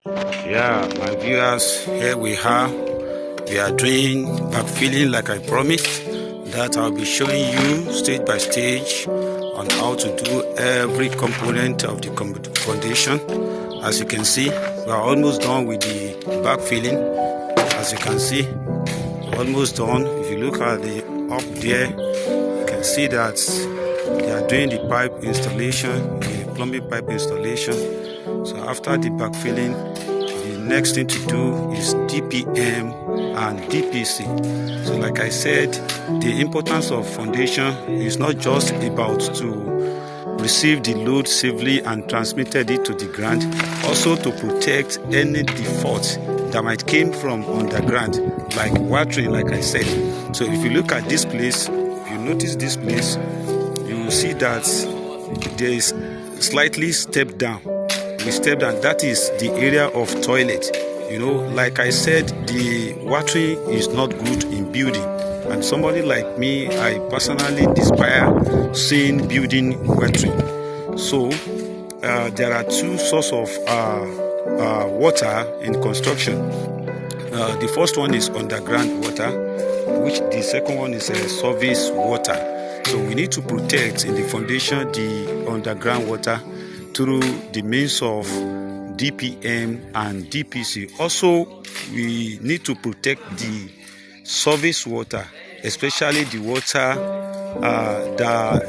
Yeah, my viewers, here we are doing backfilling like I promised, that I'll be showing you stage by stage on how to do every component of the foundation. As you can see, we are almost done with the backfilling. As you can see, almost done. If you look at the up there, you can see that they are doing the pipe installation, the plumbing pipe installation. So after the backfilling, the next thing to do is DPM and DPC. So like I said, the importance of foundation is not just about to receive the load safely and transmitted it to the ground, also to protect any defaults that might came from underground, like watering, like I said. So if you look at this place, if you notice this place, you will see that there is slightly step down. We step down, that is the area of toilet. You know, like I said, the watering is not good in building, and somebody like me, I personally despise seeing building watering. So there are two sources of water in construction. The first one is underground water, which the second one is surface water. So we need to protect in the foundation the underground water through the means of DPM and DPC. Also, we need to protect the surface water, especially the water that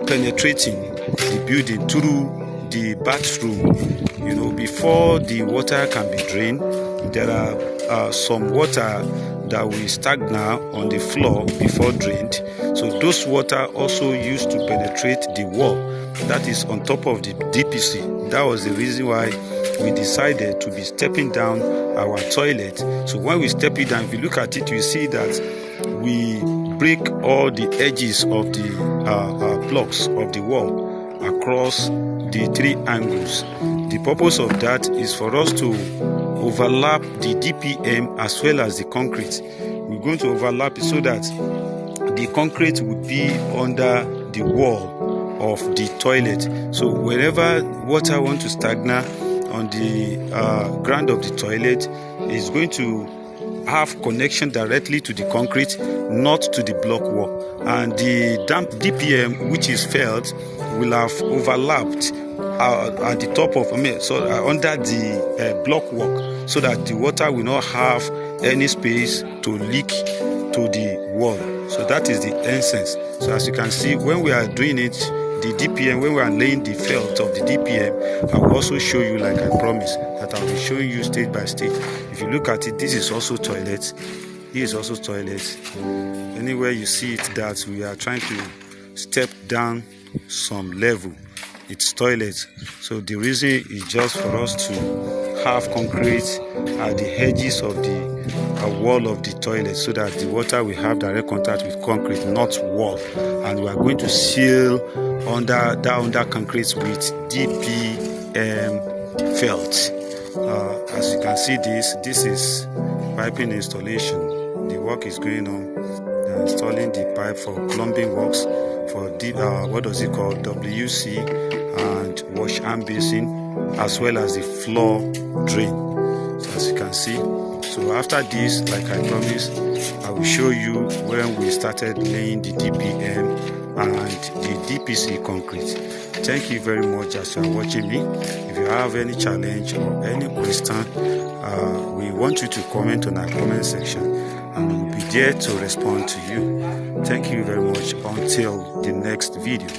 penetrating the building through the bathroom. You know, before the water can be drained, there are some water that will stagnate on the floor before drained. So those water also used to penetrate the wall that is on top of the DPC. That was the reason why we decided to be stepping down our toilet. So when we step it down, if you look at it, you see that we break all the edges of the blocks of the wall across the three angles. The purpose of that is for us to overlap the DPM as well as the concrete. We're going to overlap it so that the concrete would be under the wall of the toilet. So wherever water wants to stagnate on the ground of the toilet, is going to have connection directly to the concrete, not to the block wall. And the damp DPM, which is felt, will have overlapped at the top of, under the block work, so that the water will not have any space to leak to the wall. So that is the essence. So as you can see, when we are doing it, the DPM, when we are laying the felt of the DPM, I will also show you, like I promised, that I will be showing you stage by stage. If you look at it, this is also toilet. This is also toilet. Anywhere you see it that we are trying to step down some level, it's toilet. So the reason is just for us to have concrete at the edges of the wall of the toilet, so that the water will have direct contact with concrete, not wall. And we are going to seal under concrete with DPM felt. As you can see, this is piping installation. The work is going on. They're installing the pipe for plumbing works for WC and wash hand basin, as well as the floor drain. So as you can see, so after this, like I promised, I will show you when we started laying the DPM and the DPC concrete. Thank you very much as you are watching me. If you have any challenge or any question, we want you to comment on our comment section, and we will be there to respond to you. Thank you very much. Until the next video.